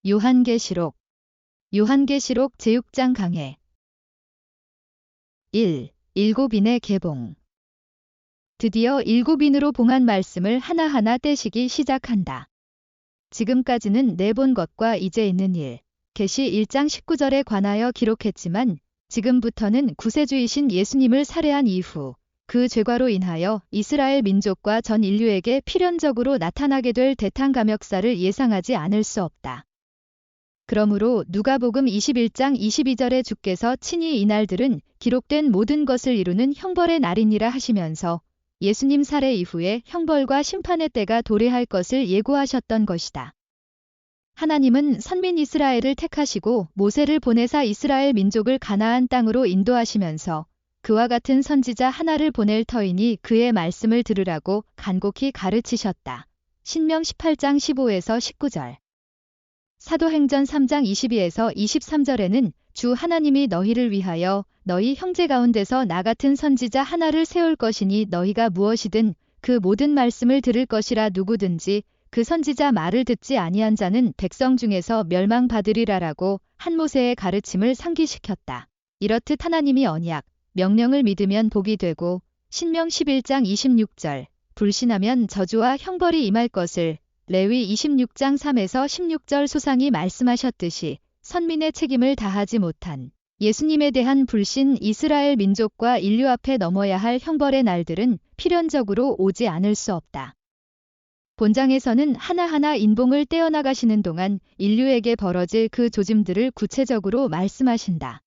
요한계시록 제6장 강해 1. 일곱인의 개봉. 드디어 일곱인으로 봉한 말씀을 하나하나 떼시기 시작한다. 지금까지는 내본 것과 이제 있는 일, 계시 1장 19절에 관하여 기록했지만 지금부터는 구세주이신 예수님을 살해한 이후 그 죄과로 인하여 이스라엘 민족과 전 인류에게 필연적으로 나타나게 될 대탕감역사를 예상하지 않을 수 없다. 그러므로 누가복음 21장 22절에 주께서 친히 이날들은 기록된 모든 것을 이루는 형벌의 날이니라 하시면서 예수님 살해 이후에 형벌과 심판의 때가 도래할 것을 예고하셨던 것이다. 하나님은 선민 이스라엘을 택하시고 모세를 보내사 이스라엘 민족을 가나안 땅으로 인도하시면서 그와 같은 선지자 하나를 보낼 터이니 그의 말씀을 들으라고 간곡히 가르치셨다. 신명 18장 15에서 19절. 사도행전 3장 22에서 23절에는 주 하나님이 너희를 위하여 너희 형제 가운데서 나 같은 선지자 하나를 세울 것이니 너희가 무엇이든 그 모든 말씀을 들을 것이라 누구든지 그 선지자 말을 듣지 아니한 자는 백성 중에서 멸망받으리라라고 한 모세의 가르침을 상기시켰다. 이렇듯 하나님이 언약, 명령을 믿으면 복이 되고 신명 11장 26절, 불신하면 저주와 형벌이 임할 것을 레위 26장 3에서 16절 소상히 말씀하셨듯이 선민의 책임을 다하지 못한 예수님에 대한 불신 이스라엘 민족과 인류 앞에 넘어야 할 형벌의 날들은 필연적으로 오지 않을 수 없다. 본장에서는 하나하나 인봉을 떼어나가시는 동안 인류에게 벌어질 그 조짐들을 구체적으로 말씀하신다.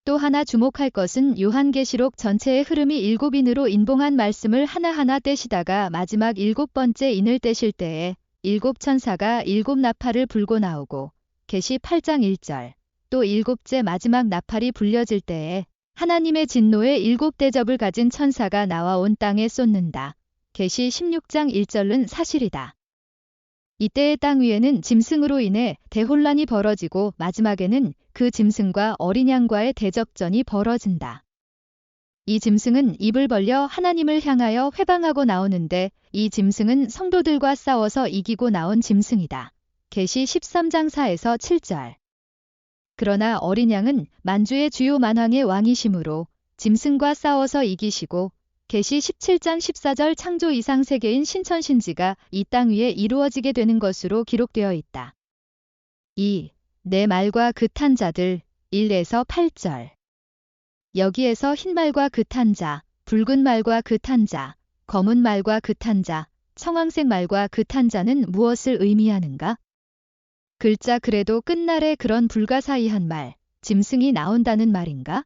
또 하나 주목할 것은 요한계시록 전체의 흐름이 일곱인으로 인봉한 말씀을 하나하나 떼시다가 마지막 일곱 번째 인을 떼실 때에 일곱 천사가 일곱 나팔을 불고 나오고 계시 8장 1절 또 일곱째 마지막 나팔이 불려질 때에 하나님의 진노의 일곱 대접을 가진 천사가 나와 온 땅에 쏟는다. 계시 16장 1절은 사실이다. 이때의 땅 위에는 짐승으로 인해 대혼란이 벌어지고 마지막에는 그 짐승과 어린 양과의 대적전이 벌어진다. 이 짐승은 입을 벌려 하나님을 향하여 회방하고 나오는데 이 짐승은 성도들과 싸워서 이기고 나온 짐승이다. 계시 13장 4에서 7절. 그러나 어린 양은 만주의 주요 만왕의 왕이시므로 짐승과 싸워서 이기시고 계시 17장 14절 창조 이상 세계인 신천신지가 이 땅 위에 이루어지게 되는 것으로 기록되어 있다. 2. 내 말과 그 탄 자들 1에서 8절. 여기에서 흰 말과 그 탄 자, 붉은 말과 그 탄 자, 검은 말과 그 탄 자, 청황색 말과 그 탄 자는 무엇을 의미하는가? 글자 그래도 끝날에 그런 불가사의한 말, 짐승이 나온다는 말인가?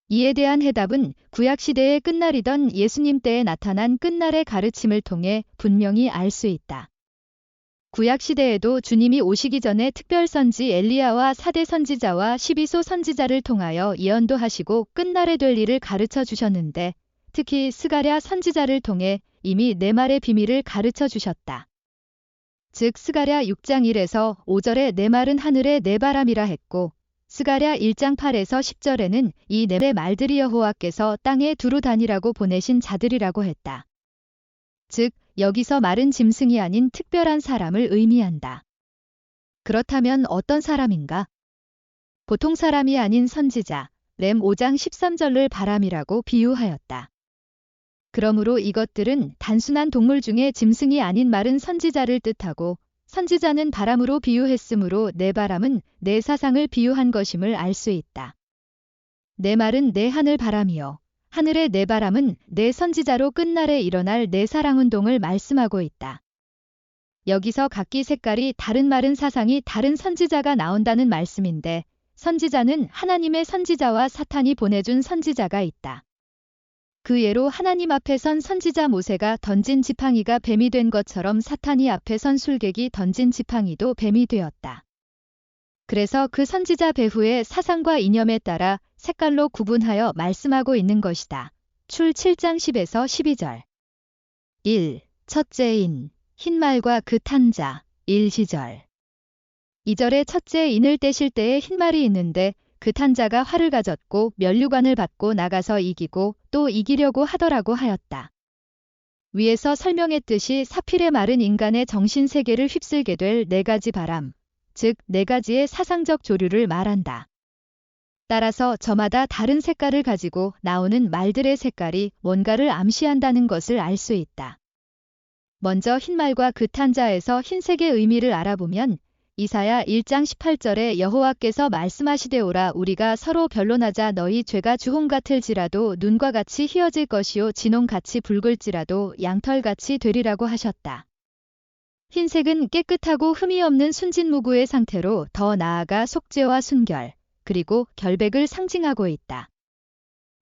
이에 대한 해답은 구약시대의 끝날이던 예수님 때에 나타난 끝날의 가르침을 통해 분명히 알 수 있다. 구약시대에도 주님이 오시기 전에 특별선지 엘리야와 4대 선지자와 12소 선지자를 통하여 예언도 하시고 끝날에 될 일을 가르쳐 주셨는데 특히 스가랴 선지자를 통해 이미 내 말의 비밀을 가르쳐 주셨다. 즉 스가랴 6장 1에서 5절에 내 말은 하늘의 내 바람이라 했고 스가랴 1장 8에서 10절에는 이 내 말들이 여호와께서 땅에 두루 다니라고 보내신 자들이라고 했다. 즉 여기서 말은 짐승이 아닌 특별한 사람을 의미한다. 그렇다면 어떤 사람인가? 보통 사람이 아닌 선지자, 렘 5장 13절을 바람이라고 비유하였다. 그러므로 이것들은 단순한 동물 중에 짐승이 아닌 말은 선지자를 뜻하고 선지자는 바람으로 비유했으므로 내 바람은 내 사상을 비유한 것임을 알 수 있다. 내 말은 내 하늘 바람이요. 하늘의 내 바람은 내 선지자로 끝날에 일어날 내 사랑운동을 말씀하고 있다. 여기서 각기 색깔이 다른 말은 사상이 다른 선지자가 나온다는 말씀인데 선지자는 하나님의 선지자와 사탄이 보내준 선지자가 있다. 그 예로 하나님 앞에 선 선지자 모세가 던진 지팡이가 뱀이 된 것처럼 사탄이 앞에 선 술객이 던진 지팡이도 뱀이 되었다. 그래서 그 선지자 배후의 사상과 이념에 따라 색깔로 구분하여 말씀하고 있는 것이다. 출 7장 10에서 12절. 1. 첫째인, 흰 말과 그 탄 자, 1시절. 2절에 첫째 인을 떼실 때에 흰 말이 있는데 그 탄 자가 활을 가졌고 면류관을 받고 나가서 이기고 또 이기려고 하더라고 하였다. 위에서 설명했듯이 사필의 말은 인간의 정신세계를 휩쓸게 될 네 가지 바람, 즉 네 가지의 사상적 조류를 말한다. 따라서 저마다 다른 색깔을 가지고 나오는 말들의 색깔이 뭔가를 암시한다는 것을 알 수 있다. 먼저 흰말과 그탄자에서 흰색의 의미를 알아보면 이사야 1장 18절에 여호와께서 말씀하시되오라 우리가 서로 변론하자 너희 죄가 주홍 같을지라도 눈과 같이 희어질 것이요 진홍같이 붉을지라도 양털같이 되리라고 하셨다. 흰색은 깨끗하고 흠이 없는 순진무구의 상태로 더 나아가 속죄와 순결, 그리고 결백을 상징하고 있다.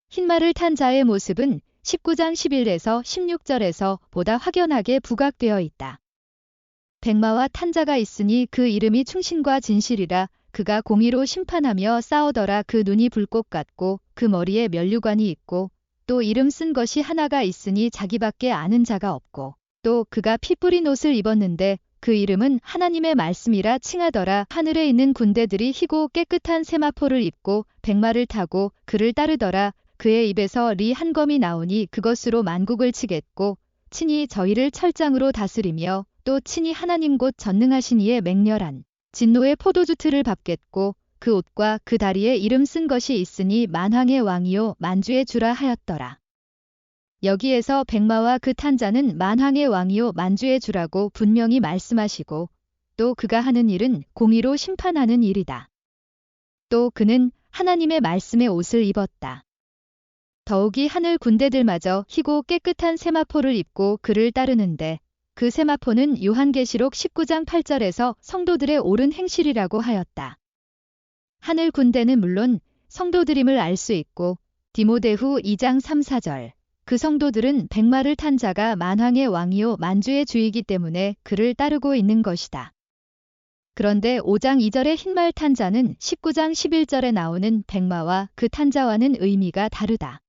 흰말을 탄 자의 모습은 19장 11에서 16절에서 보다 확연하게 부각되어 있다. 백마와 탄자가 있으니 그 이름이 충신과 진실이라 그가 공의로 심판하며 싸우더라 그 눈이 불꽃 같고 그 머리에 면류관이 있고 또 이름 쓴 것이 하나가 있으니 자기밖에 아는 자가 없고 또 그가 피 뿌린 옷을 입었는데 그 이름은 하나님의 말씀이라 칭하더라. 하늘에 있는 군대들이 희고 깨끗한 세마포를 입고 백마를 타고 그를 따르더라. 그의 입에서 리 한 검이 나오니 그것으로 만국을 치겠고 친히 저희를 철장으로 다스리며 또 친히 하나님 곧 전능하신 이의 맹렬한 진노의 포도주 틀을 밟겠고 그 옷과 그 다리에 이름 쓴 것이 있으니 만왕의 왕이요 만주의 주라 하였더라. 여기에서 백마와 그 탄자는 만왕의 왕이요 만주의 주라고 분명히 말씀하시고 또 그가 하는 일은 공의로 심판하는 일이다. 또 그는 하나님의 말씀의 옷을 입었다. 더욱이 하늘 군대들마저 희고 깨끗한 세마포를 입고 그를 따르는데 그 세마포는 요한계시록 19장 8절에서 성도들의 옳은 행실이라고 하였다. 하늘 군대는 물론 성도들임을 알 수 있고 디모데후 2장 3, 4절 그 성도들은 백마를 탄 자가 만왕의 왕이요 만주의 주이기 때문에 그를 따르고 있는 것이다. 그런데 5장 2절의 흰말 탄 자는 19장 11절에 나오는 백마와 그 탄 자와는 의미가 다르다.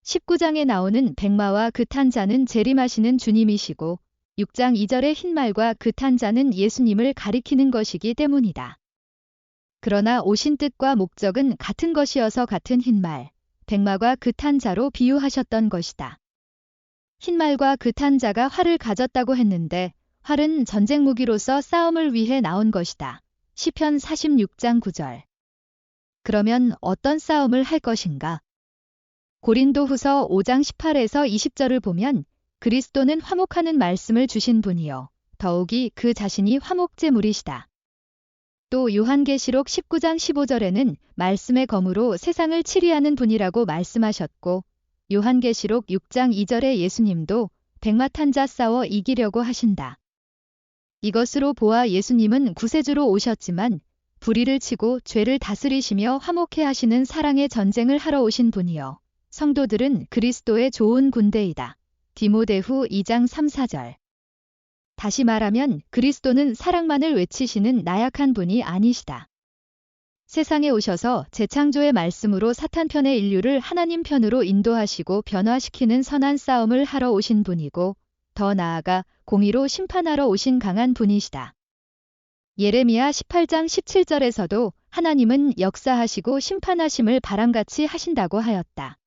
19장에 나오는 백마와 그 탄 자는 재림하시는 주님이시고 6장 2절의 흰말과 그 탄 자는 예수님을 가리키는 것이기 때문이다. 그러나 오신 뜻과 목적은 같은 것이어서 같은 흰말, 백마와 그 탄 자로 비유하셨던 것이다. 흰말과 그 탄 자가 활을 가졌다고 했는데 활은 전쟁 무기로서 싸움을 위해 나온 것이다. 시편 46장 9절. 그러면 어떤 싸움을 할 것인가? 고린도후서 5장 18에서 20절을 보면 그리스도는 화목하는 말씀을 주신 분이요 더욱이 그 자신이 화목제물이시다. 또 요한계시록 19장 15절에는 말씀의 검으로 세상을 치리하는 분이라고 말씀하셨고 요한계시록 6장 2절에 예수님도 백마 탄 자 싸워 이기려고 하신다. 이것으로 보아 예수님은 구세주로 오셨지만 불의를 치고 죄를 다스리시며 화목해 하시는 사랑의 전쟁을 하러 오신 분이요 성도들은 그리스도의 좋은 군대이다. 디모데후 2장 3, 4절. 다시 말하면 그리스도는 사랑만을 외치시는 나약한 분이 아니시다. 세상에 오셔서 재창조의 말씀으로 사탄 편의 인류를 하나님 편으로 인도하시고 변화시키는 선한 싸움을 하러 오신 분이고 더 나아가 공의로 심판하러 오신 강한 분이시다. 예레미야 18장 17절에서도 하나님은 역사하시고 심판하심을 바람같이 하신다고 하였다.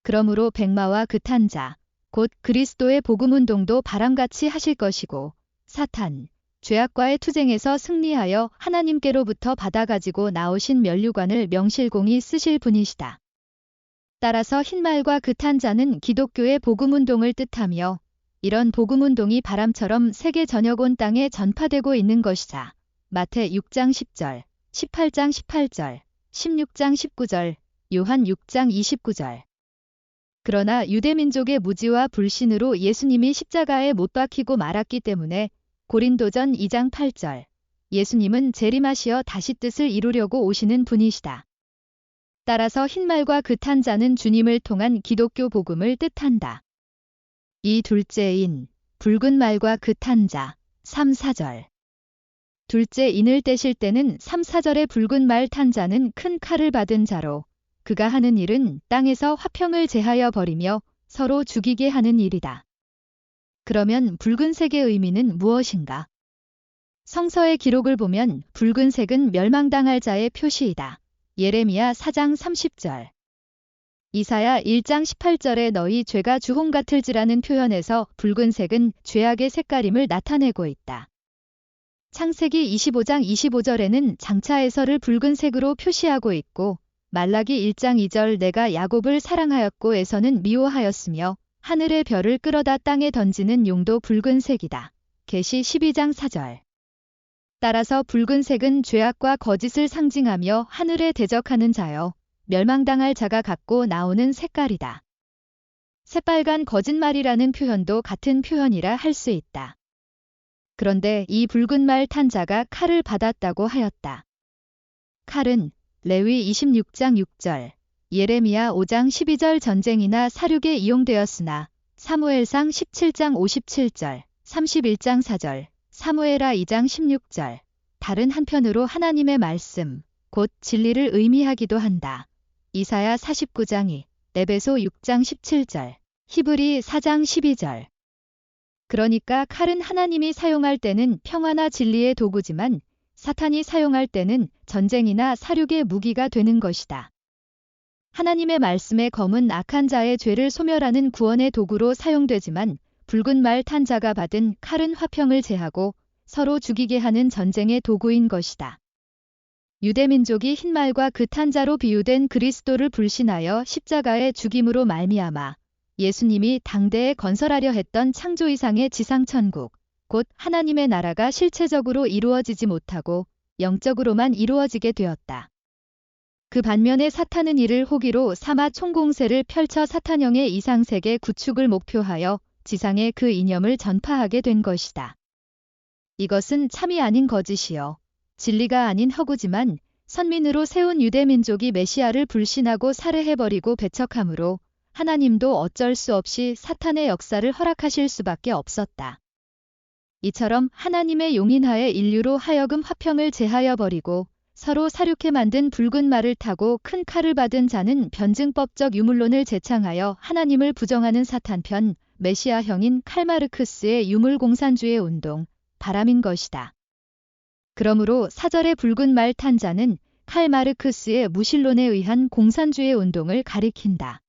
그러므로 백마와 그 탄 자, 곧 그리스도의 복음운동도 바람같이 하실 것이고 사탄, 죄악과의 투쟁에서 승리하여 하나님께로부터 받아가지고 나오신 면류관을 명실공히 쓰실 분이시다. 따라서 흰말과 그 탄 자는 기독교의 복음운동을 뜻하며 이런 복음운동이 바람처럼 세계 전역 온 땅에 전파되고 있는 것이자 마태 6장 10절, 18장 18절, 16장 19절, 요한 6장 29절. 그러나 유대민족의 무지와 불신으로 예수님이 십자가에 못 박히고 말았기 때문에 고린도전 2장 8절 예수님은 재림하시어 다시 뜻을 이루려고 오시는 분이시다. 따라서 흰말과 그 탄 자는 주님을 통한 기독교 복음을 뜻한다. 이 둘째인 붉은 말과 그 탄 자 3, 4절. 둘째 인을 떼실 때는 3, 4절의 붉은 말 탄 자는 큰 칼을 받은 자로 그가 하는 일은 땅에서 화평을 제하여 버리며 서로 죽이게 하는 일이다. 그러면 붉은색의 의미는 무엇인가? 성서의 기록을 보면 붉은색은 멸망당할 자의 표시이다. 예레미야 4장 30절. 이사야 1장 18절에 너희 죄가 주홍 같을지라는 표현에서 붉은색은 죄악의 색깔임을 나타내고 있다. 창세기 25장 25절에는 장차 에서를 붉은색으로 표시하고 있고 말라기 1장 2절 내가 야곱을 사랑하였고 에서는 미워하였으며 하늘의 별을 끌어다 땅에 던지는 용도 붉은색이다. 계시 12장 4절. 따라서 붉은색은 죄악과 거짓을 상징하며 하늘에 대적하는 자여 멸망당할 자가 갖고 나오는 색깔이다. 새빨간 거짓말이라는 표현도 같은 표현이라 할 수 있다. 그런데 이 붉은 말 탄 자가 칼을 받았다고 하였다. 칼은 레위 26장 6절, 예레미야 5장 12절 전쟁이나 사륙에 이용되었으나 사무엘상 17장 57절, 31장 4절, 사무엘하 2장 16절, 다른 한편으로 하나님의 말씀, 곧 진리를 의미하기도 한다. 이사야 49장 2, 에베소 6장 17절, 히브리 4장 12절. 그러니까 칼은 하나님이 사용할 때는 평화나 진리의 도구지만 사탄이 사용할 때는 전쟁이나 사륙의 무기가 되는 것이다. 하나님의 말씀의 검은 악한 자의 죄를 소멸하는 구원의 도구로 사용되지만 붉은 말 탄 자가 받은 칼은 화평을 제하고 서로 죽이게 하는 전쟁의 도구인 것이다. 유대민족이 흰 말과 그 탄 자로 비유된 그리스도를 불신하여 십자가의 죽임으로 말미암아 예수님이 당대에 건설하려 했던 창조 이상의 지상천국, 곧 하나님의 나라가 실체적으로 이루어지지 못하고 영적으로만 이루어지게 되었다. 그 반면에 사탄은 이를 호기로 삼아 총공세를 펼쳐 사탄형의 이상세계 구축을 목표하여 지상에 그 이념을 전파하게 된 것이다. 이것은 참이 아닌 거짓이요 진리가 아닌 허구지만 선민으로 세운 유대민족이 메시아를 불신하고 살해해버리고 배척함으로 하나님도 어쩔 수 없이 사탄의 역사를 허락하실 수밖에 없었다. 이처럼 하나님의 용인하에 인류로 하여금 화평을 제하여 버리고 서로 사륙해 만든 붉은 말을 타고 큰 칼을 받은 자는 변증법적 유물론을 제창하여 하나님을 부정하는 사탄편 메시아형인 칼마르크스의 유물공산주의 운동, 바람인 것이다. 그러므로 사절의 붉은 말 탄 자는 칼마르크스의 무신론에 의한 공산주의 운동을 가리킨다.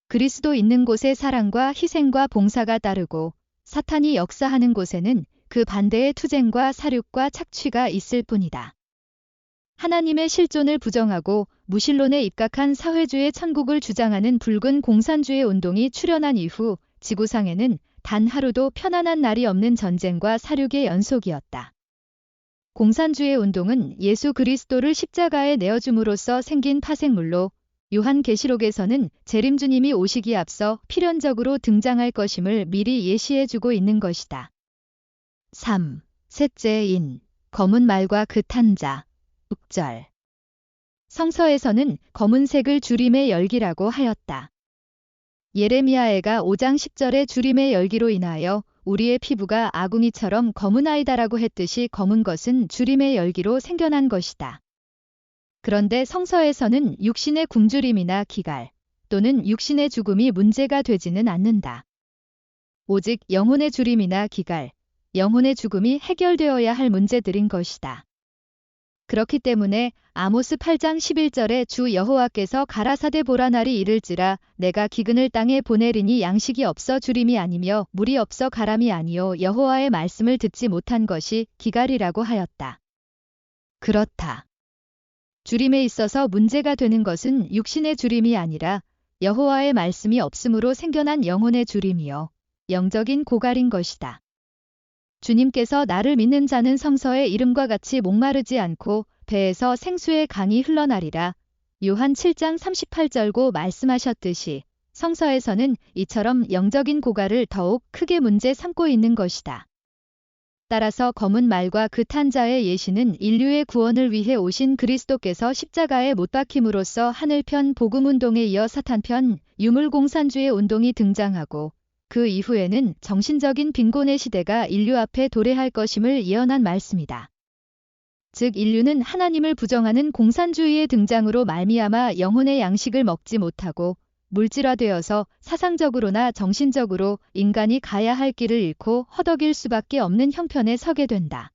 그리스도 있는 곳에 사랑과 희생과 봉사가 따르고 사탄이 역사하는 곳에는 그 반대의 투쟁과 사륙과 착취가 있을 뿐이다. 하나님의 실존을 부정하고 무신론에 입각한 사회주의 천국을 주장하는 붉은 공산주의 운동이 출현한 이후 지구상에는 단 하루도 편안한 날이 없는 전쟁과 사륙의 연속이었다. 공산주의 운동은 예수 그리스도를 십자가에 내어줌으로써 생긴 파생물로 요한계시록에서는 재림주님이 오시기 앞서 필연적으로 등장할 것임을 미리 예시해주고 있는 것이다. 3. 셋째인 검은 말과 그 탄 자. 6절. 성서에서는 검은색을 주림의 열기라고 하였다. 예레미야애가 5장 10절에 주림의 열기로 인하여 우리의 피부가 아궁이처럼 검은아이다라고 했듯이 검은 것은 주림의 열기로 생겨난 것이다. 그런데 성서에서는 육신의 굶주림이나 기갈 또는 육신의 죽음이 문제가 되지는 않는다. 오직 영혼의 주림이나 기갈, 영혼의 죽음이 해결되어야 할 문제들인 것이다. 그렇기 때문에 아모스 8장 11절에 주 여호와께서 가라사대 보라 날이 이를지라 내가 기근을 땅에 보내리니 양식이 없어 주림이 아니며 물이 없어 가람이 아니요 여호와의 말씀을 듣지 못한 것이 기갈이라고 하였다. 그렇다. 주림에 있어서 문제가 되는 것은 육신의 주림이 아니라 여호와의 말씀이 없음으로 생겨난 영혼의 주림이요 영적인 고갈인 것이다. 주님께서 나를 믿는 자는 성서의 이름과 같이 목마르지 않고 배에서 생수의 강이 흘러나리라. 요한 7장 38절고 말씀하셨듯이 성서에서는 이처럼 영적인 고갈을 더욱 크게 문제 삼고 있는 것이다. 따라서 검은 말과 그 탄 자의 예시는 인류의 구원을 위해 오신 그리스도께서 십자가에 못 박힘으로써 하늘편 복음운동에 이어 사탄편 유물공산주의 운동이 등장하고 그 이후에는 정신적인 빈곤의 시대가 인류 앞에 도래할 것임을 예언한 말씀이다. 즉 인류는 하나님을 부정하는 공산주의의 등장으로 말미암아 영혼의 양식을 먹지 못하고 물질화되어서 사상적으로나 정신적으로 인간이 가야 할 길을 잃고 허덕일 수밖에 없는 형편에 서게 된다.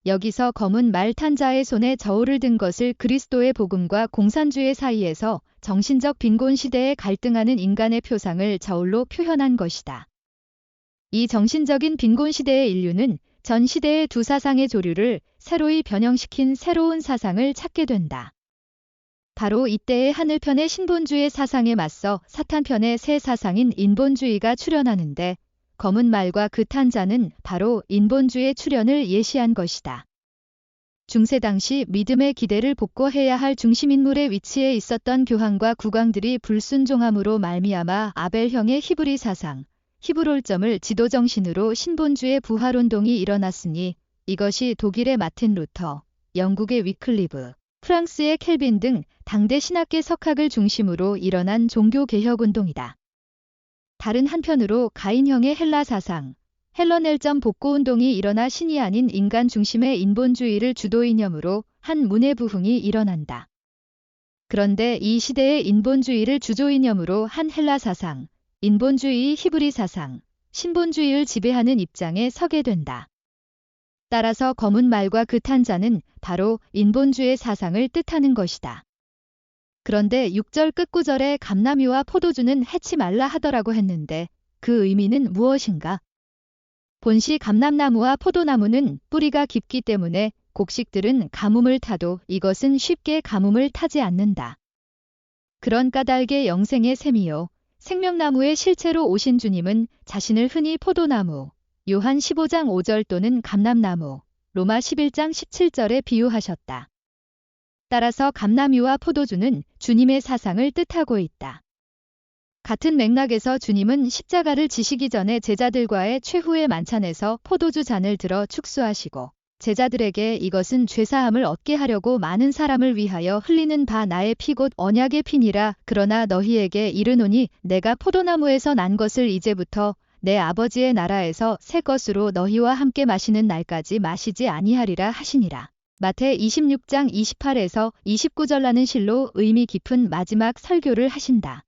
여기서 검은 말 탄 자의 손에 저울을 든 것을 그리스도의 복음과 공산주의 사이에서 정신적 빈곤 시대에 갈등하는 인간의 표상을 저울로 표현한 것이다. 이 정신적인 빈곤 시대의 인류는 전 시대의 두 사상의 조류를 새로이 변형시킨 새로운 사상을 찾게 된다. 바로 이때의 하늘편의 신본주의 사상에 맞서 사탄편의 새 사상인 인본주의가 출현하는데 검은 말과 그 탄자는 바로 인본주의 출현을 예시한 것이다. 중세 당시 믿음의 기대를 복고해야 할 중심인물의 위치에 있었던 교황과 국왕들이 불순종함으로 말미암아 아벨형의 히브리 사상, 히브롤점을 지도정신으로 신본주의 부활운동이 일어났으니 이것이 독일의 마틴 루터, 영국의 위클리브, 프랑스의 켈빈 등 당대 신학계 석학을 중심으로 일어난 종교개혁운동이다. 다른 한편으로 가인형의 헬라 사상, 헬러넬점 복고운동이 일어나 신이 아닌 인간 중심의 인본주의를 주도 이념으로 한 문해부흥이 일어난다. 그런데 이 시대의 인본주의를 주조 이념으로 한 헬라 사상, 인본주의 히브리 사상, 신본주의를 지배하는 입장에 서게 된다. 따라서 검은 말과 그 탄자는 바로 인본주의 사상을 뜻하는 것이다. 그런데 6절 끝구절에 감나미와 포도주는 해치 말라 하더라고 했는데 그 의미는 무엇인가? 본시 감람나무와 포도나무는 뿌리가 깊기 때문에 곡식들은 가뭄을 타도 이것은 쉽게 가뭄을 타지 않는다. 그런 까닭의 영생의 셈이요. 생명나무의 실체로 오신 주님은 자신을 흔히 포도나무, 요한 15장 5절 또는 감람나무, 로마 11장 17절에 비유하셨다. 따라서 감나미와 포도주는 주님의 사상을 뜻하고 있다. 같은 맥락에서 주님은 십자가를 지시기 전에 제자들과의 최후의 만찬에서 포도주 잔을 들어 축수하시고 제자들에게 이것은 죄사함을 얻게 하려고 많은 사람을 위하여 흘리는 바 나의 피 곧 언약의 피니라. 그러나 너희에게 이르노니 내가 포도나무에서 난 것을 이제부터 내 아버지의 나라에서 새 것으로 너희와 함께 마시는 날까지 마시지 아니하리라 하시니라. 마태 26장 28에서 29절라는 실로 의미 깊은 마지막 설교를 하신다.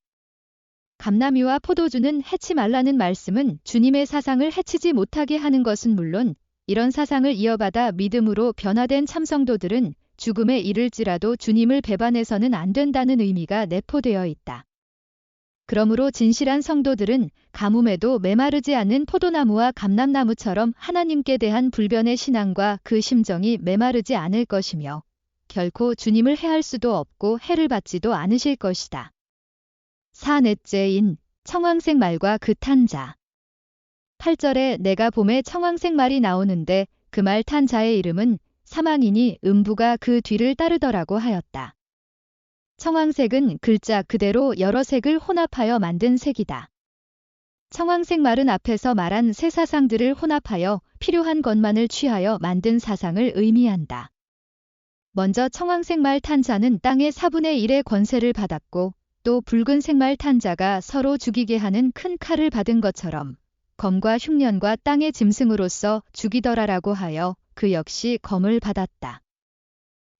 감나미와 포도주는 해치 말라는 말씀은 주님의 사상을 해치지 못하게 하는 것은 물론 이런 사상을 이어받아 믿음으로 변화된 참성도들은 죽음에 이를지라도 주님을 배반해서는 안 된다는 의미가 내포되어 있다. 그러므로 진실한 성도들은 가뭄에도 메마르지 않는 포도나무와 감람나무처럼 하나님께 대한 불변의 신앙과 그 심정이 메마르지 않을 것이며 결코 주님을 해할 수도 없고 해를 받지도 않으실 것이다. 4넷째인 청황색 말과 그 탄자. 8절에 내가 봄에 청황색 말이 나오는데 그 말 탄 자의 이름은 사망이니 음부가 그 뒤를 따르더라고 하였다. 청황색은 글자 그대로 여러 색을 혼합하여 만든 색이다. 청황색 말은 앞에서 말한 새 사상들을 혼합하여 필요한 것만을 취하여 만든 사상을 의미한다. 먼저 청황색 말 탄 자는 땅의 4분의 1의 권세를 받았고 또 붉은색 말 탄 자가 서로 죽이게 하는 큰 칼을 받은 것처럼 검과 흉년과 땅의 짐승으로서 죽이더라라고 하여 그 역시 검을 받았다.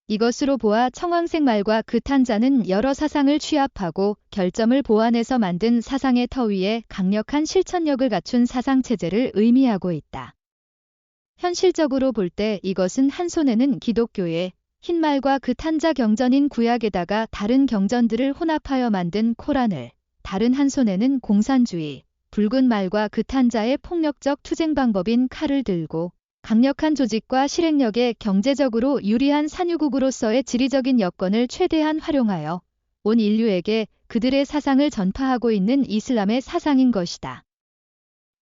이것으로 보아 청황색 말과 그 탄 자는 여러 사상을 취합하고 결점을 보완해서 만든 사상의 터 위에 강력한 실천력을 갖춘 사상체제를 의미하고 있다. 현실적으로 볼 때 이것은 한 손에는 기독교의 흰 말과 그 탄자 경전인 구약에다가 다른 경전들을 혼합하여 만든 코란을, 다른 한 손에는 공산주의, 붉은 말과 그 탄자의 폭력적 투쟁 방법인 칼을 들고 강력한 조직과 실행력에 경제적으로 유리한 산유국으로서의 지리적인 여건을 최대한 활용하여 온 인류에게 그들의 사상을 전파하고 있는 이슬람의 사상인 것이다.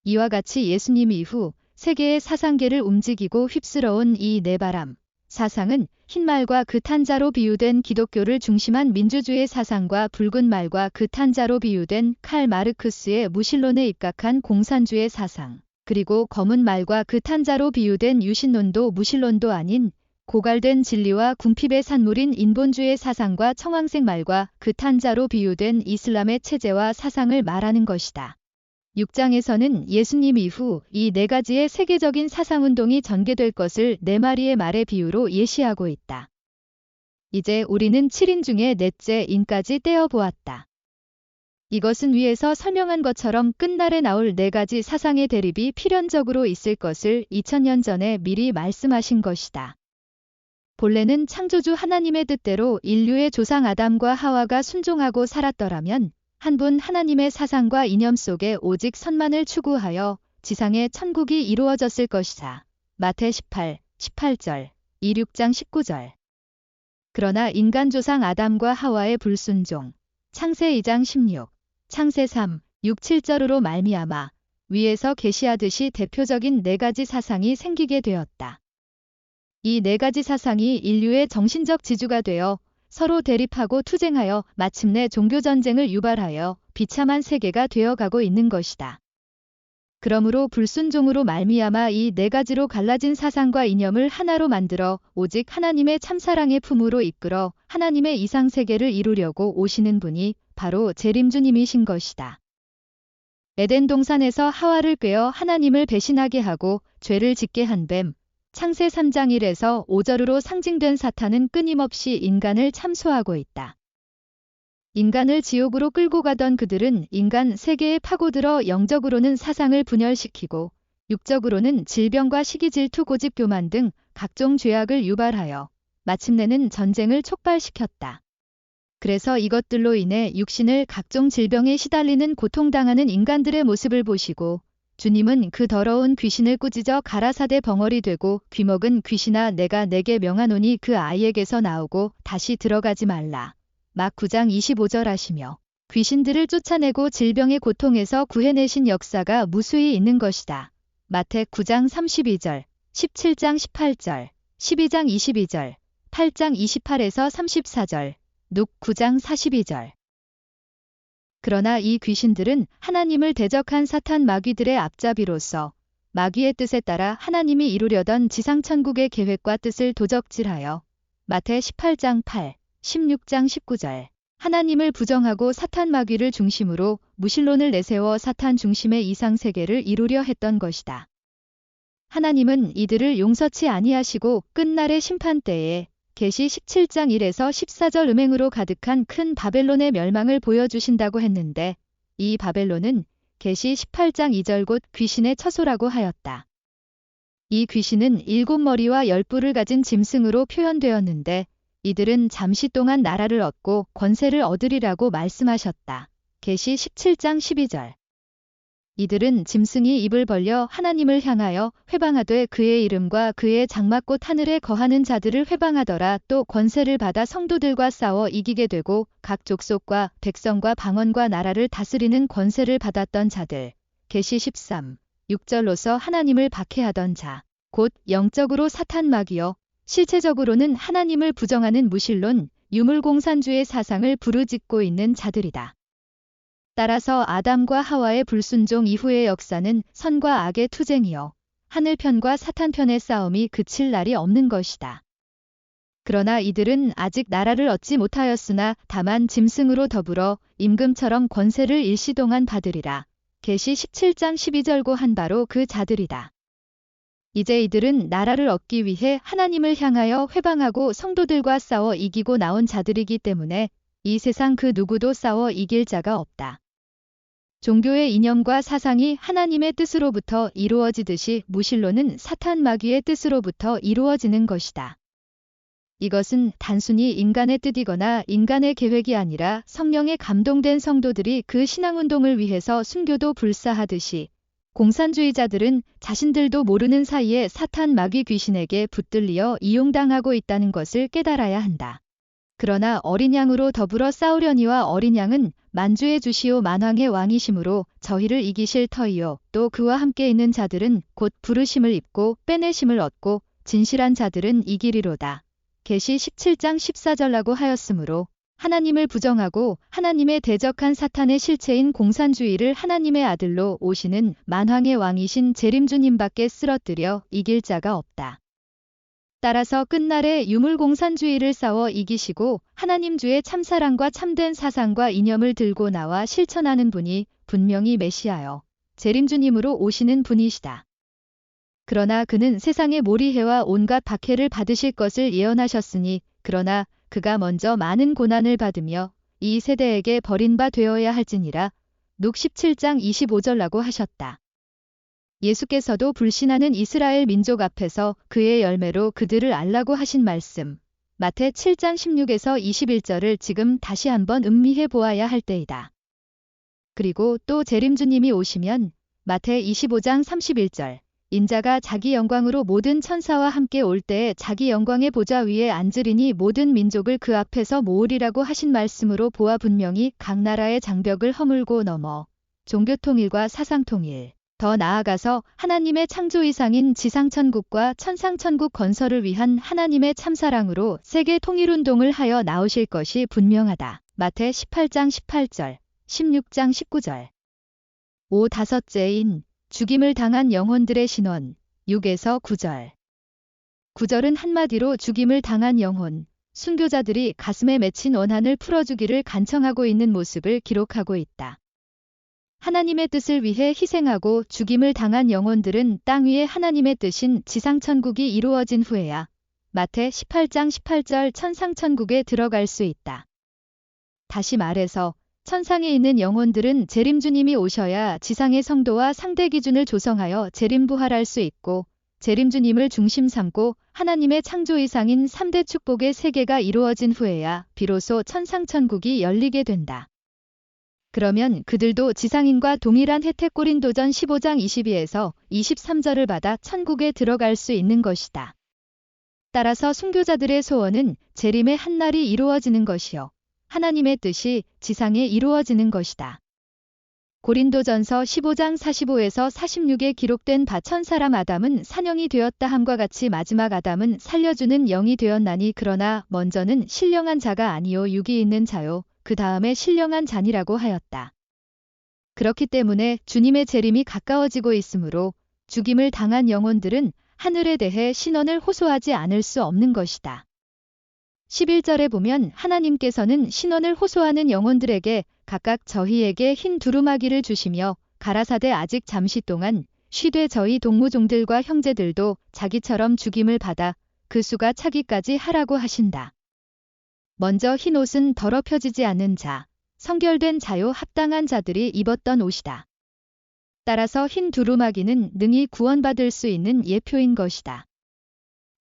이와 같이 예수님 이후 세계의 사상계를 움직이고 휩쓸어온 이 네바람 사상은 흰 말과 그 탄자로 비유된 기독교를 중심한 민주주의 사상과 붉은 말과 그 탄자로 비유된 칼 마르크스의 무신론에 입각한 공산주의 사상, 그리고 검은 말과 그 탄자로 비유된 유신론도 무신론도 아닌 고갈된 진리와 궁핍의 산물인 인본주의 사상과 청황색 말과 그 탄자로 비유된 이슬람의 체제와 사상을 말하는 것이다. 6장에서는 예수님 이후 이 네 가지의 세계적인 사상운동이 전개될 것을 네 마리의 말의 비유로 예시하고 있다. 이제 우리는 7인 중에 넷째 인까지 떼어보았다. 이것은 위에서 설명한 것처럼 끝날에 나올 네 가지 사상의 대립이 필연적으로 있을 것을 2000년 전에 미리 말씀하신 것이다. 본래는 창조주 하나님의 뜻대로 인류의 조상 아담과 하와가 순종하고 살았더라면 한 분 하나님의 사상과 이념 속에 오직 선만을 추구하여 지상의 천국이 이루어졌을 것이다. 마태 18, 18절, 26장 19절. 그러나 인간 조상 아담과 하와의 불순종, 창세 2장 16, 창세 3, 6, 7절으로 말미암아 위에서 계시하듯이 대표적인 네 가지 사상이 생기게 되었다. 이 네 가지 사상이 인류의 정신적 지주가 되어 서로 대립하고 투쟁하여 마침내 종교전쟁을 유발하여 비참한 세계가 되어가고 있는 것이다. 그러므로 불순종으로 말미암아 이 네 가지로 갈라진 사상과 이념을 하나로 만들어 오직 하나님의 참사랑의 품으로 이끌어 하나님의 이상세계를 이루려고 오시는 분이 바로 재림주님이신 것이다. 에덴 동산에서 하와를 꿰어 하나님을 배신하게 하고 죄를 짓게 한 뱀, 창세 3장 1에서 5절으로 상징된 사탄은 끊임없이 인간을 참소하고 있다. 인간을 지옥으로 끌고 가던 그들은 인간 세계에 파고들어 영적으로는 사상을 분열시키고 육적으로는 질병과 시기 질투 고집 교만 등 각종 죄악을 유발하여 마침내는 전쟁을 촉발시켰다. 그래서 이것들로 인해 육신을 각종 질병에 시달리는 고통당하는 인간들의 모습을 보시고 주님은 그 더러운 귀신을 꾸짖어 가라사대 벙어리 되고 귀먹은 귀신아 내가 내게 명하노니 그 아이에게서 나오고 다시 들어가지 말라. 막 9장 25절 하시며 귀신들을 쫓아내고 질병의 고통에서 구해내신 역사가 무수히 있는 것이다. 마태 9장 32절, 17장 18절, 12장 22절, 8장 28에서 34절, 룩 9장 42절. 그러나 이 귀신들은 하나님을 대적한 사탄 마귀들의 앞잡이로서 마귀의 뜻에 따라 하나님이 이루려던 지상천국의 계획과 뜻을 도적질하여 마태 18장 8, 16장 19절 하나님을 부정하고 사탄 마귀를 중심으로 무신론을 내세워 사탄 중심의 이상세계를 이루려 했던 것이다. 하나님은 이들을 용서치 아니하시고 끝날의 심판때에 계시 17장 1에서 14절 음행으로 가득한 큰 바벨론의 멸망을 보여주신다고 했는데 이 바벨론은 계시 18장 2절 곧 귀신의 처소라고 하였다. 이 귀신은 7머리와 10뿔을 가진 짐승으로 표현되었는데 이들은 잠시 동안 나라를 얻고 권세를 얻으리라고 말씀하셨다. 계시 17장 12절. 이들은 짐승이 입을 벌려 하나님을 향하여 회방하되 그의 이름과 그의 장막곧 하늘에 거하는 자들을 회방하더라. 또 권세를 받아 성도들과 싸워 이기게 되고 각 족속과 백성과 방언과 나라를 다스리는 권세를 받았던 자들. 계시 13, 6절로서 하나님을 박해하던 자. 곧 영적으로 사탄 마귀여 실체적으로는 하나님을 부정하는 무신론, 유물공산주의 사상을 부르짖고 있는 자들이다. 따라서 아담과 하와의 불순종 이후의 역사는 선과 악의 투쟁이요 하늘편과 사탄편의 싸움이 그칠 날이 없는 것이다. 그러나 이들은 아직 나라를 얻지 못하였으나 다만 짐승으로 더불어 임금처럼 권세를 일시동안 받으리라. 계시 17장 12절고 한 바로 그 자들이다. 이제 이들은 나라를 얻기 위해 하나님을 향하여 회방하고 성도들과 싸워 이기고 나온 자들이기 때문에 이 세상 그 누구도 싸워 이길 자가 없다. 종교의 이념과 사상이 하나님의 뜻으로부터 이루어지듯이 무신론은 사탄 마귀의 뜻으로부터 이루어지는 것이다. 이것은 단순히 인간의 뜻이거나 인간의 계획이 아니라 성령에 감동된 성도들이 그 신앙운동을 위해서 순교도 불사하듯이 공산주의자들은 자신들도 모르는 사이에 사탄 마귀 귀신에게 붙들리어 이용당하고 있다는 것을 깨달아야 한다. 그러나 어린 양으로 더불어 싸우려니와 어린 양은 만주의 주시오 만왕의 왕이심으로 저희를 이기실 터이요 또 그와 함께 있는 자들은 곧 부르심을 입고 빼내심을 얻고 진실한 자들은 이기리로다. 계시 17장 14절라고 하였으므로 하나님을 부정하고 하나님의 대적한 사탄의 실체인 공산주의를 하나님의 아들로 오시는 만왕의 왕이신 재림주님밖에 쓰러뜨려 이길 자가 없다. 따라서 끝날에 유물공산주의를 싸워 이기시고 하나님주의 참사랑과 참된 사상과 이념을 들고 나와 실천하는 분이 분명히 메시아여 재림주님으로 오시는 분이시다. 그러나 그는 세상의 몰이해와 온갖 박해를 받으실 것을 예언하셨으니 그러나 그가 먼저 많은 고난을 받으며 이 세대에게 버린 바 되어야 할지니라. 룩 17장 25절라고 하셨다. 예수께서도 불신하는 이스라엘 민족 앞에서 그의 열매로 그들을 알라고 하신 말씀. 마태 7장 16에서 21절을 지금 다시 한번 음미해 보아야 할 때이다. 그리고 또 재림주님이 오시면 마태 25장 31절, 인자가 자기 영광으로 모든 천사와 함께 올 때에 자기 영광의 보좌 위에 앉으리니 모든 민족을 그 앞에서 모으리라고 하신 말씀으로 보아 분명히 각 나라의 장벽을 허물고 넘어 종교통일과 사상통일, 더 나아가서 하나님의 창조 이상인 지상천국과 천상천국 건설을 위한 하나님의 참사랑으로 세계 통일운동을 하여 나오실 것이 분명하다. 마태 18장 18절, 16장 19절. 5. 죽임을 당한 영혼들의 신원 6에서 9절. 9절은 한마디로 죽임을 당한 영혼, 순교자들이 가슴에 맺힌 원한을 풀어주기를 간청하고 있는 모습을 기록하고 있다. 하나님의 뜻을 위해 희생하고 죽임을 당한 영혼들은 땅 위에 하나님의 뜻인 지상천국이 이루어진 후에야 마태 18장 18절 천상천국에 들어갈 수 있다. 다시 말해서 천상에 있는 영혼들은 재림주님이 오셔야 지상의 성도와 상대 기준을 조성하여 재림부활할 수 있고 재림주님을 중심 삼고 하나님의 창조 이상인 3대 축복의 세계가 이루어진 후에야 비로소 천상천국이 열리게 된다. 그러면 그들도 지상인과 동일한 혜택 고린도전 15장 22에서 23절을 받아 천국에 들어갈 수 있는 것이다. 따라서 순교자들의 소원은 재림의 한날이 이루어지는 것이요. 하나님의 뜻이 지상에 이루어지는 것이다. 고린도전서 15장 45에서 46에 기록된 바 천사람 아담은 산영이 되었다 함과 같이 마지막 아담은 살려주는 영이 되었나니 그러나 먼저는 신령한 자가 아니요 육이 있는 자요 그 다음에 신령한 자니라고 하였다. 그렇기 때문에 주님의 재림이 가까워지고 있으므로 죽임을 당한 영혼들은 하늘에 대해 신원을 호소하지 않을 수 없는 것이다. 11절에 보면 하나님께서는 신원을 호소하는 영혼들에게 각각 저희에게 흰 두루마기를 주시며 가라사대 아직 잠시 동안 쉬되 저희 동무종들과 형제들도 자기처럼 죽임을 받아 그 수가 차기까지 하라고 하신다. 먼저 흰 옷은 더럽혀지지 않는 자, 성결된 자요 합당한 자들이 입었던 옷이다. 따라서 흰 두루마기는 능히 구원받을 수 있는 예표인 것이다.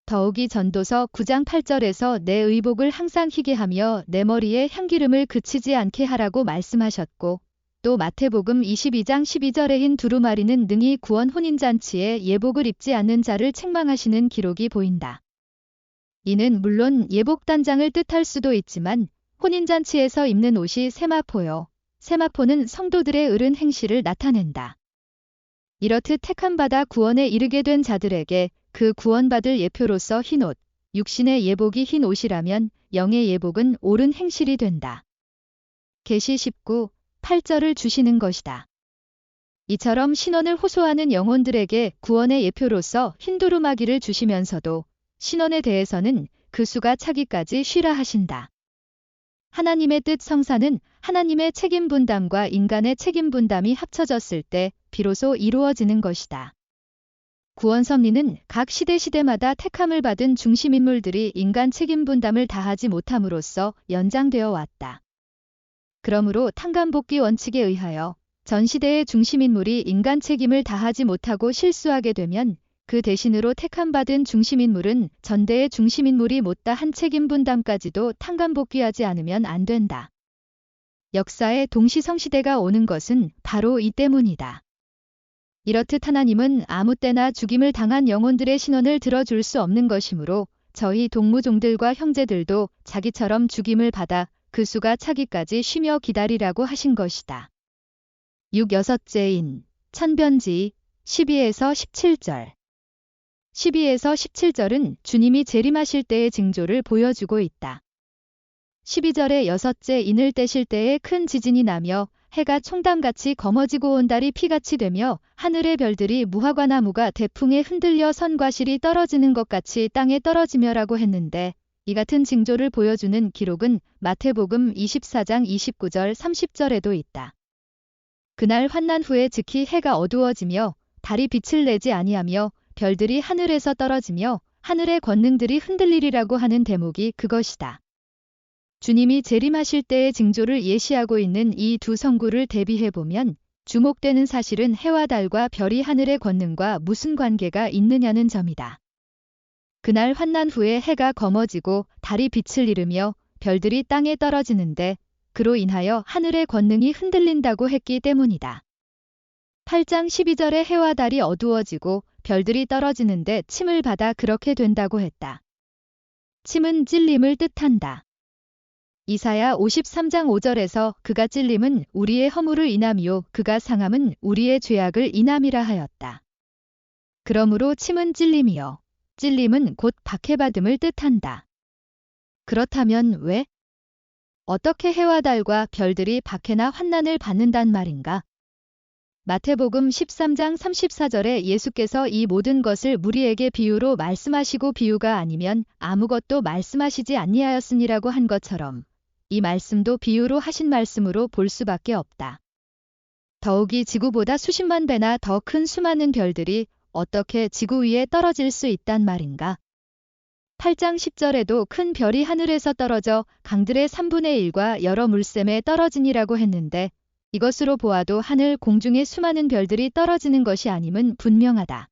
더욱이 전도서 9장 8절에서 내 의복을 항상 희게 하며 내 머리에 향기름을 그치지 않게 하라고 말씀하셨고 또 마태복음 22장 12절에 흰 두루마리는 능히 구원 혼인잔치에 예복을 입지 않는 자를 책망하시는 기록이 보인다. 이는 물론 예복단장을 뜻할 수도 있지만 혼인잔치에서 입는 옷이 세마포요. 세마포는 성도들의 옳은 행실을 나타낸다. 이렇듯 택함받아 구원에 이르게 된 자들에게 그 구원받을 예표로서 흰옷, 육신의 예복이 흰 옷이라면 영의 예복은 옳은 행실이 된다. 계시 19, 8절을 주시는 것이다. 이처럼 신원을 호소하는 영혼들에게 구원의 예표로서 흰 두루마기를 주시면서도 신원에 대해서는 그 수가 차기까지 쉬라 하신다. 하나님의 뜻 성사는 하나님의 책임 분담과 인간의 책임 분담이 합쳐졌을 때 비로소 이루어지는 것이다. 구원 섭리는 각 시대마다 택함을 받은 중심인물들이 인간 책임 분담을 다하지 못함으로써 연장되어 왔다. 그러므로 탕감복귀 원칙에 의하여 전 시대의 중심인물이 인간 책임을 다하지 못하고 실수하게 되면 그 대신으로 택함받은 중심인물은 전대의 중심인물이 못다한 책임 분담까지도 탕감복귀하지 않으면 안 된다. 역사의 동시성시대가 오는 것은 바로 이 때문이다. 이렇듯 하나님은 아무 때나 죽임을 당한 영혼들의 신원을 들어줄 수 없는 것이므로 저희 동무종들과 형제들도 자기처럼 죽임을 받아 그 수가 차기까지 쉬며 기다리라고 하신 것이다. 6.6째인 천변지 12에서 17절 12에서 17절은 주님이 재림하실 때의 징조를 보여주고 있다. 12절에 여섯째 인을 떼실 때에 큰 지진이 나며 해가 총담같이 검어지고 온 달이 피같이 되며 하늘의 별들이 무화과나무가 대풍에 흔들려 선과실이 떨어지는 것 같이 땅에 떨어지며라고 했는데 이 같은 징조를 보여주는 기록은 마태복음 24장 29절 30절에도 있다. 그날 환난 후에 즉히 해가 어두워지며 달이 빛을 내지 아니하며 별들이 하늘에서 떨어지며 하늘의 권능들이 흔들리리라고 하는 대목이 그것이다. 주님이 재림하실 때의 징조를 예시하고 있는 이 두 성구를 대비해보면 주목되는 사실은 해와 달과 별이 하늘의 권능과 무슨 관계가 있느냐는 점이다. 그날 환난 후에 해가 검어지고 달이 빛을 잃으며 별들이 땅에 떨어지는데 그로 인하여 하늘의 권능이 흔들린다고 했기 때문이다. 8장 12절에 해와 달이 어두워지고 별들이 떨어지는데 침을 받아 그렇게 된다고 했다. 침은 찔림을 뜻한다. 이사야 53장 5절에서 그가 찔림은 우리의 허물을 인함이요 그가 상함은 우리의 죄악을 인함이라 하였다. 그러므로 침은 찔림이요. 찔림은 곧 박해받음을 뜻한다. 그렇다면 왜? 어떻게 해와 달과 별들이 박해나 환난을 받는단 말인가? 마태복음 13장 34절에 예수께서 이 모든 것을 무리에게 비유로 말씀하시고 비유가 아니면 아무것도 말씀하시지 아니하였으니라고 한 것처럼 이 말씀도 비유로 하신 말씀으로 볼 수밖에 없다. 더욱이 지구보다 수십만 배나 더 큰 수많은 별들이 어떻게 지구 위에 떨어질 수 있단 말인가? 8장 10절에도 큰 별이 하늘에서 떨어져 강들의 3분의 1과 여러 물샘에 떨어지니라고 했는데 이것으로 보아도 하늘 공중에 수많은 별들이 떨어지는 것이 아님은 분명하다.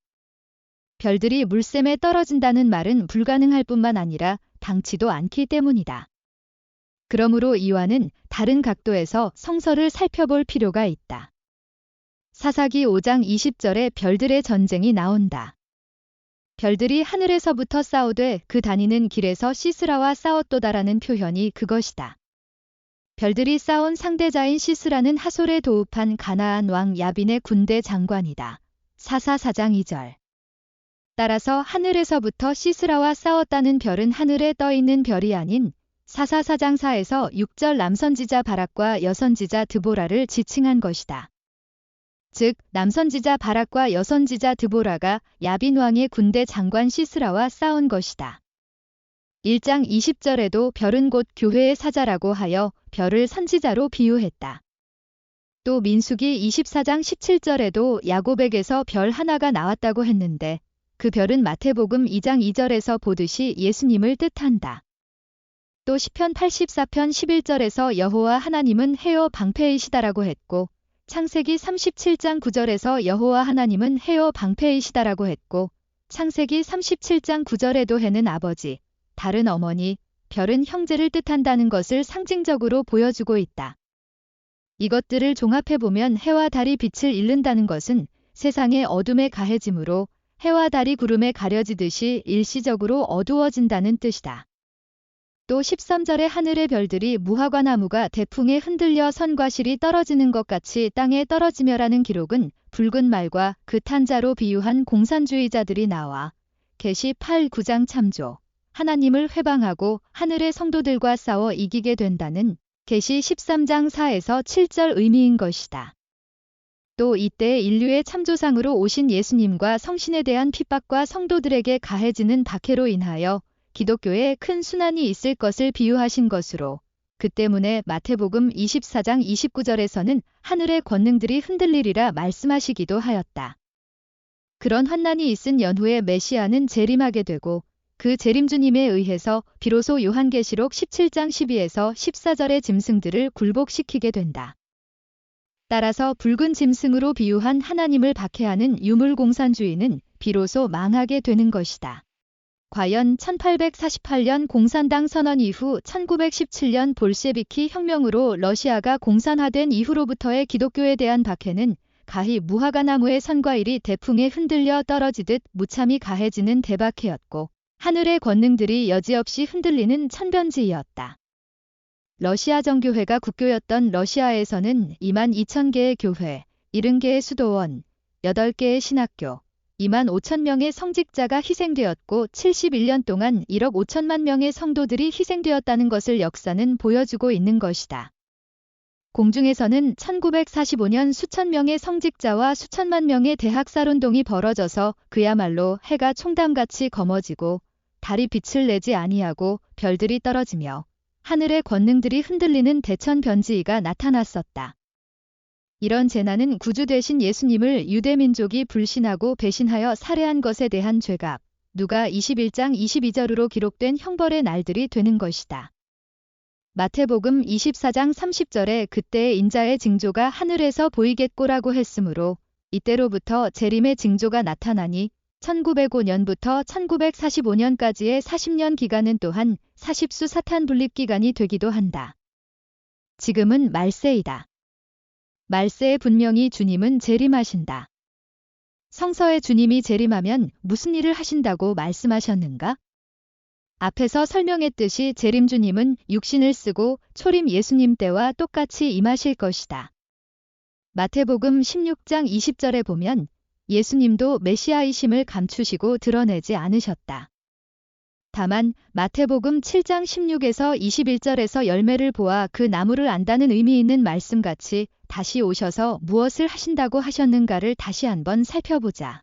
별들이 물샘에 떨어진다는 말은 불가능할 뿐만 아니라 당치도 않기 때문이다. 그러므로 이와는 다른 각도에서 성서를 살펴볼 필요가 있다. 사사기 5장 20절에 별들의 전쟁이 나온다. 별들이 하늘에서부터 싸우되 그 다니는 길에서 시스라와 싸웠도다라는 표현이 그것이다. 별들이 싸운 상대자인 시스라는 하솔에 도읍한 가나안 왕 야빈의 군대 장관이다. 사사 4장 2절. 따라서 하늘에서부터 시스라와 싸웠다는 별은 하늘에 떠있는 별이 아닌 사사 4장 4에서 6절 남선지자 바락과 여선지자 드보라를 지칭한 것이다. 즉 남선지자 바락과 여선지자 드보라가 야빈 왕의 군대 장관 시스라와 싸운 것이다. 1장 20절에도 별은 곧 교회의 사자라고 하여 별을 선지자로 비유했다. 또 민수기 24장 17절에도 야곱에게서 별 하나가 나왔다고 했는데 그 별은 마태복음 2장 2절에서 보듯이 예수님을 뜻한다. 또 시편 84편 11절에서 여호와 하나님은 헤어 방패이시다라고 했고 창세기 37장 9절에서 여호와 하나님은 헤어 방패이시다라고 했고 창세기 37장 9절에도 해는 아버지, 달은 어머니, 별은 형제를 뜻한다는 것을 상징적으로 보여주고 있다. 이것들을 종합해보면 해와 달이 빛을 잃는다는 것은 세상의 어둠에 가해짐으로 해와 달이 구름에 가려지듯이 일시적으로 어두워진다는 뜻이다. 또 13절의 하늘의 별들이 무화과나무가 대풍에 흔들려 선과실이 떨어지는 것 같이 땅에 떨어지며라는 기록은 붉은 말과 그 탄자로 비유한 공산주의자들이 나와 계시 8, 9장 참조, 하나님을 회방하고 하늘의 성도들과 싸워 이기게 된다는 계시 13장 4에서 7절 의미인 것이다. 또 이때 인류의 참조상으로 오신 예수님과 성신에 대한 핍박과 성도들에게 가해지는 박해로 인하여 기독교에 큰 순환이 있을 것을 비유하신 것으로 그 때문에 마태복음 24장 29절에서는 하늘의 권능들이 흔들리리라 말씀하시기도 하였다. 그런 환난이 있은 연후에 메시아는 재림하게 되고 그 재림주님에 의해서 비로소 요한계시록 17장 12에서 14절의 짐승들을 굴복시키게 된다. 따라서 붉은 짐승으로 비유한 하나님을 박해하는 유물공산주의는 비로소 망하게 되는 것이다. 과연 1848년 공산당 선언 이후 1917년 볼셰비키 혁명으로 러시아가 공산화된 이후로부터의 기독교에 대한 박해는 가히 무화과나무의 선과일이 대풍에 흔들려 떨어지듯 무참히 가해지는 대박해였고 하늘의 권능들이 여지없이 흔들리는 천변지이었다. 러시아 정교회가 국교였던 러시아에서는 2만 2천 개의 교회, 70개의 수도원, 8개의 신학교, 2만 5천 명의 성직자가 희생되었고 71년 동안 1억 5천만 명의 성도들이 희생되었다는 것을 역사는 보여주고 있는 것이다. 공중에서는 1945년 수천 명의 성직자와 수천만 명의 대학살운동이 벌어져서 그야말로 해가 총담같이 검어지고 달이 빛을 내지 아니하고 별들이 떨어지며 하늘의 권능들이 흔들리는 대천변지이가 나타났었다. 이런 재난은 구주 되신 예수님을 유대민족이 불신하고 배신하여 살해한 것에 대한 죄값, 누가 21장 22절로 기록된 형벌의 날들이 되는 것이다. 마태복음 24장 30절에 그때의 인자의 징조가 하늘에서 보이겠고라고 했으므로 이때로부터 재림의 징조가 나타나니 1905년부터 1945년까지의 40년 기간은 또한 40수 사탄 분립 기간이 되기도 한다. 지금은 말세이다. 말세에 분명히 주님은 재림하신다. 성서에 주님이 재림하면 무슨 일을 하신다고 말씀하셨는가? 앞에서 설명했듯이 재림 주님은 육신을 쓰고 초림 예수님 때와 똑같이 임하실 것이다. 마태복음 16장 20절에 보면 예수님도 메시아이심을 감추시고 드러내지 않으셨다. 다만 마태복음 7장 16에서 21절에서 열매를 보아 그 나무를 안다는 의미 있는 말씀같이 다시 오셔서 무엇을 하신다고 하셨는가를 다시 한번 살펴보자.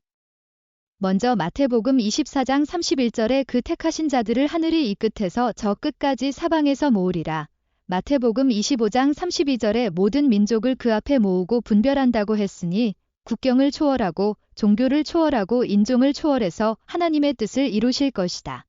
먼저 마태복음 24장 31절에 그 택하신 자들을 하늘이 이 끝에서 저 끝까지 사방에서 모으리라. 마태복음 25장 32절에 모든 민족을 그 앞에 모으고 분별한다고 했으니 국경을 초월하고 종교를 초월하고 인종을 초월해서 하나님의 뜻을 이루실 것이다.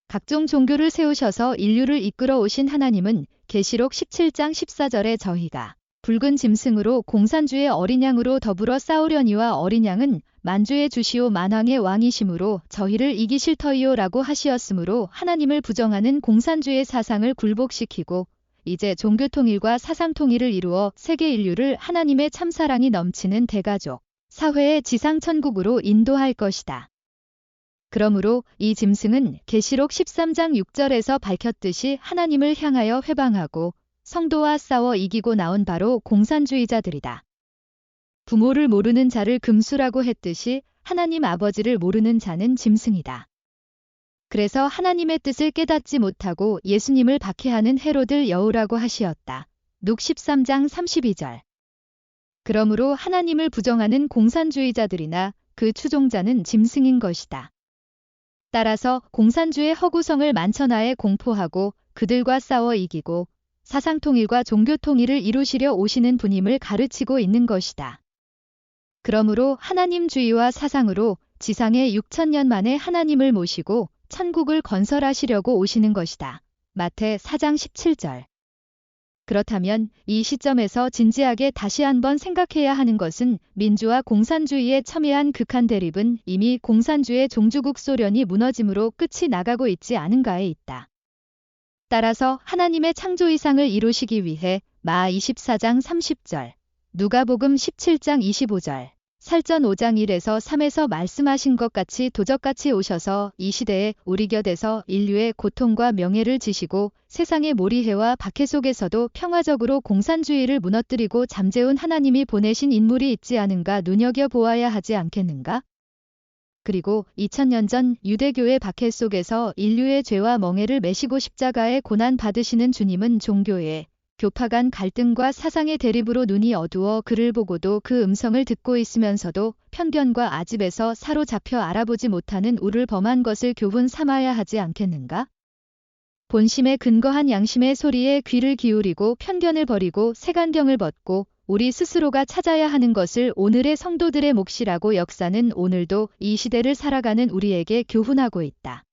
각종 종교를 세우셔서 인류를 이끌어 오신 하나님은 계시록 17장 14절에 저희가 붉은 짐승으로 공산주의 어린 양으로 더불어 싸우려니와 어린 양은 만주의 주시오 만왕의 왕이심으로 저희를 이기실 터이요 라고 하시었으므로 하나님을 부정하는 공산주의 사상을 굴복시키고 이제 종교통일과 사상통일을 이루어 세계 인류를 하나님의 참사랑이 넘치는 대가족, 사회의 지상천국으로 인도할 것이다. 그러므로 이 짐승은 계시록 13장 6절에서 밝혔듯이 하나님을 향하여 회방하고 성도와 싸워 이기고 나온 바로 공산주의자들이다. 부모를 모르는 자를 금수라고 했듯이 하나님 아버지를 모르는 자는 짐승이다. 그래서 하나님의 뜻을 깨닫지 못하고 예수님을 박해하는 헤로들 여우라고 하시었다. 룩 13장 32절. 그러므로 하나님을 부정하는 공산주의자들이나 그 추종자는 짐승인 것이다. 따라서 공산주의 허구성을 만천하에 공포하고 그들과 싸워 이기고 사상통일과 종교통일을 이루시려 오시는 분임을 가르치고 있는 것이다. 그러므로 하나님주의와 사상으로 지상에 6천년 만에 하나님을 모시고 천국을 건설하시려고 오시는 것이다. 마태 4장 17절. 그렇다면 이 시점에서 진지하게 다시 한번 생각해야 하는 것은 민주화 공산주의의 첨예한 극한 대립은 이미 공산주의 종주국 소련이 무너짐으로 끝이 나가고 있지 않은가에 있다. 따라서 하나님의 창조 이상을 이루시기 위해 마 24장 30절, 누가복음 17장 25절, 살전 5장 1에서 3에서 말씀하신 것 같이 도적같이 오셔서 이 시대에 우리 곁에서 인류의 고통과 명예를 지시고 세상의 몰이해와 박해 속에서도 평화적으로 공산주의를 무너뜨리고 잠재운 하나님이 보내신 인물이 있지 않은가 눈여겨보아야 하지 않겠는가? 그리고 2000년 전 유대교의 박해 속에서 인류의 죄와 멍에를 메시고 십자가에 고난 받으시는 주님은 종교의 교파 간 갈등과 사상의 대립으로 눈이 어두워 그를 보고도 그 음성을 듣고 있으면서도 편견과 아집에서 사로잡혀 알아보지 못하는 우를 범한 것을 교훈 삼아야 하지 않겠는가? 본심에 근거한 양심의 소리에 귀를 기울이고 편견을 버리고 색안경을 벗고 우리 스스로가 찾아야 하는 것을 오늘의 성도들의 몫이라고 역사는 오늘도 이 시대를 살아가는 우리에게 교훈하고 있다.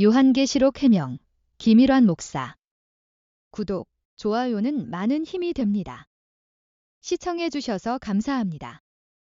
요한계시록 해명, 김일환 목사. 구독, 좋아요는 많은 힘이 됩니다. 시청해주셔서 감사합니다.